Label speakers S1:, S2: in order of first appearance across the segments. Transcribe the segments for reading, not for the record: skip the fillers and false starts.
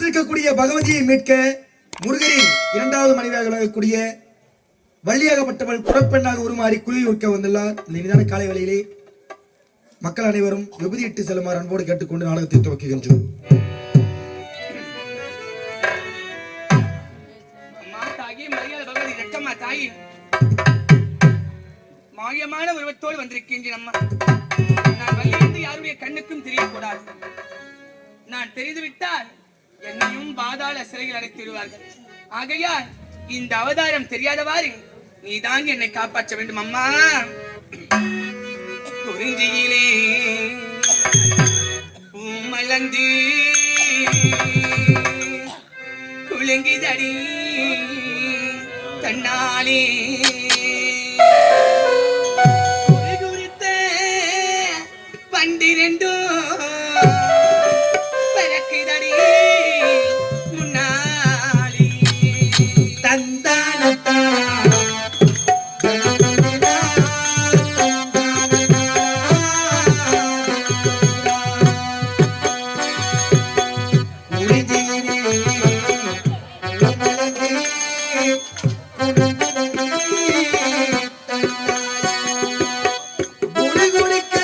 S1: இருக்கக்கூடிய பகவதியை மீட்க முருகரின் இரண்டாவது மனைவியாக விளங்கக்கூடிய வள்ளியாகப்பட்டவள் குடப்பெண்ணாக உருமாறி குழி உட்க வந்துள்ளார். இந்த நிதான காலை வேளையிலே மக்கள் அனைவரும் விபூதியிட்டு செல்லுமாறு அன்போடு கேட்டுக்கொண்டு நாடகத்தை துவக்குகின்றோம்.
S2: மாயமான உருவத்தோடு வந்திருக்கின்றேன் அம்மா. நான் வள்ளியிருந்து யாருடைய கண்ணுக்கும் தெரியக்கூடாது. நான் தெரிந்துவிட்டால் என்னையும் பாதாள சிறையில் அடைத்து விடுவார்கள். ஆகையால் இந்த அவதாரம் தெரியாதவாறு நீதான் என்னை காப்பாற்ற வேண்டும் அம்மா. குறிஞ்சியிலே பூமலந்து குலுங்கிதடி தன்னாலே பன்னிரண்டு பறக்குதடி முன்னாடி
S1: முருகனுக்கு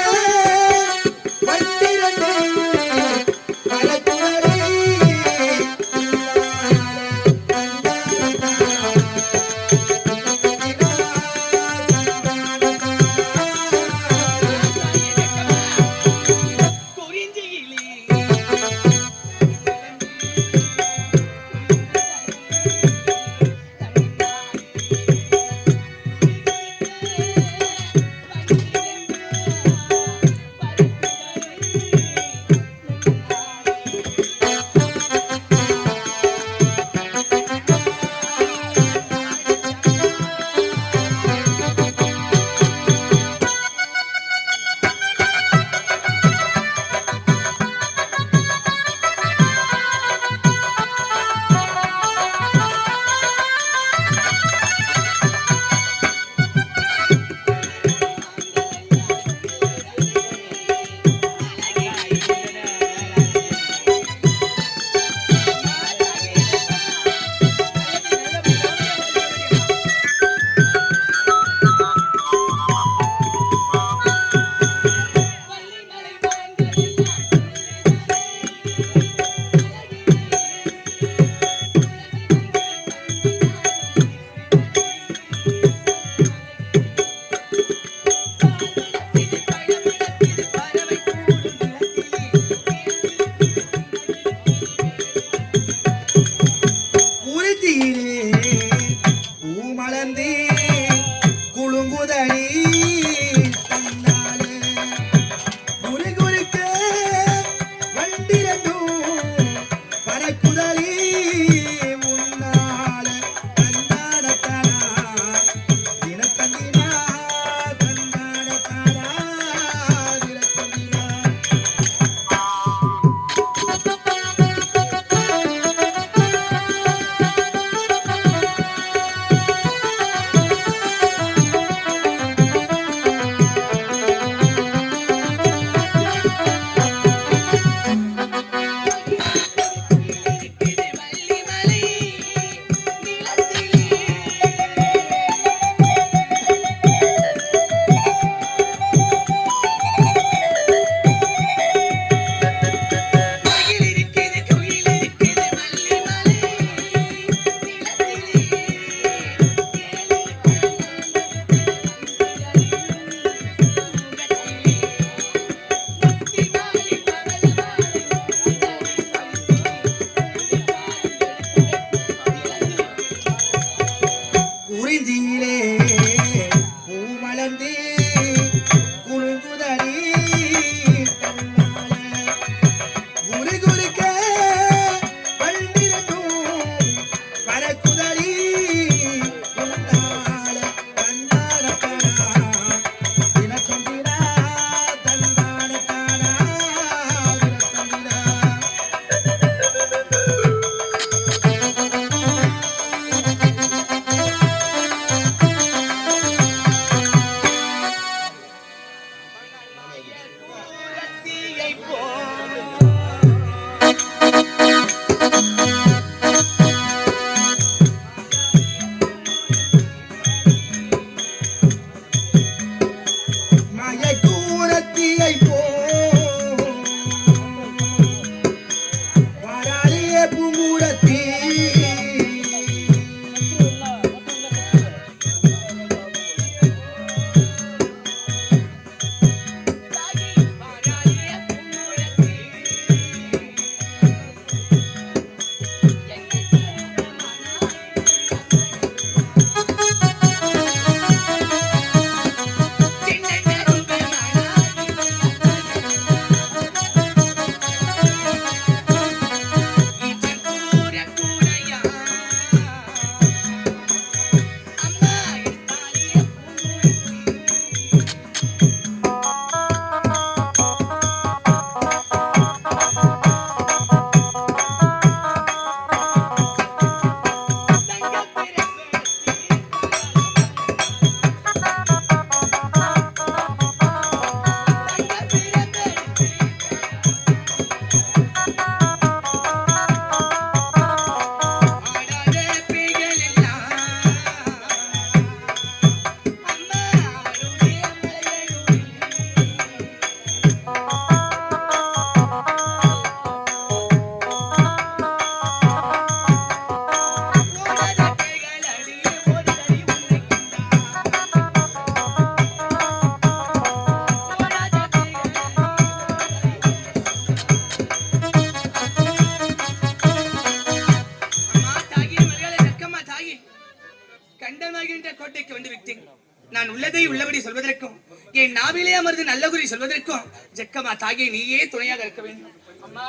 S2: நான் உள்ளதை உள்ளபடி சொல்வதற்கும் என் நாவிலே அமர்ந்து நல்ல குறி சொல்வதற்கும் ஜக்கமா தாகிய நீயே துணையாக இருக்க வேண்டும் அம்மா.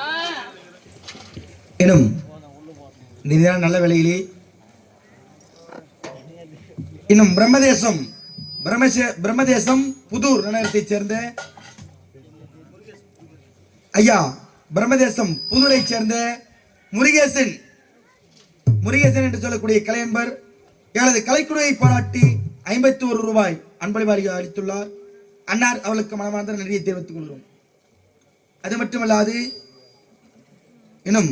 S1: எனும் நீதான் நல்ல வேளையிலே இன்னும் பிரம்மதேசம் புதூர் நகரத்தைச் சேர்ந்த ஐயா, பிரம்மதேசம் புதூரைச் சேர்ந்த முருகேசன் என்று சொல்லக்கூடிய கலையன்பர் எனது கலைக்குழுவை பாராட்டி 51 ரூபாய் அன்பளிப்பாக அளித்துள்ளார். அன்னார் அவளுக்கு மனமார்ந்த நன்றியை தெரிவித்துக் கொள்கிறோம். அது மட்டுமல்லாது இன்னும்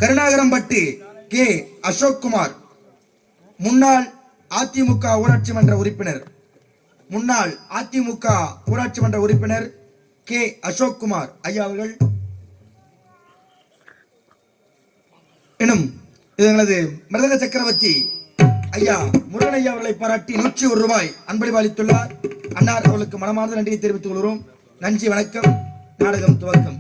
S1: கருணாகரம்பட்டு கே அசோக்குமார் முன்னாள் அதிமுக ஊராட்சி மன்ற உறுப்பினர் கே அசோக்குமார் ஐயா அவர்கள் எனும் எங்களது மிருதங்க சக்கரவர்த்தி ஐயா முருகன் ஐயா அவர்களை பாராட்டி 101 ரூபாய் அன்பளிப்பு அளித்துள்ளார். அன்னார் அவர்களுக்கு மனமார்ந்த நன்றியை தெரிவித்துக் கொள்கிறோம். நன்றி, வணக்கம். நாடகம் துவக்கம்.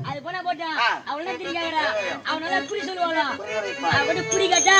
S3: அது போனா போட்டா அவன் தெரியாதா அவனால குறி சொல்லுவாங்க அவன் குறி கேட்டா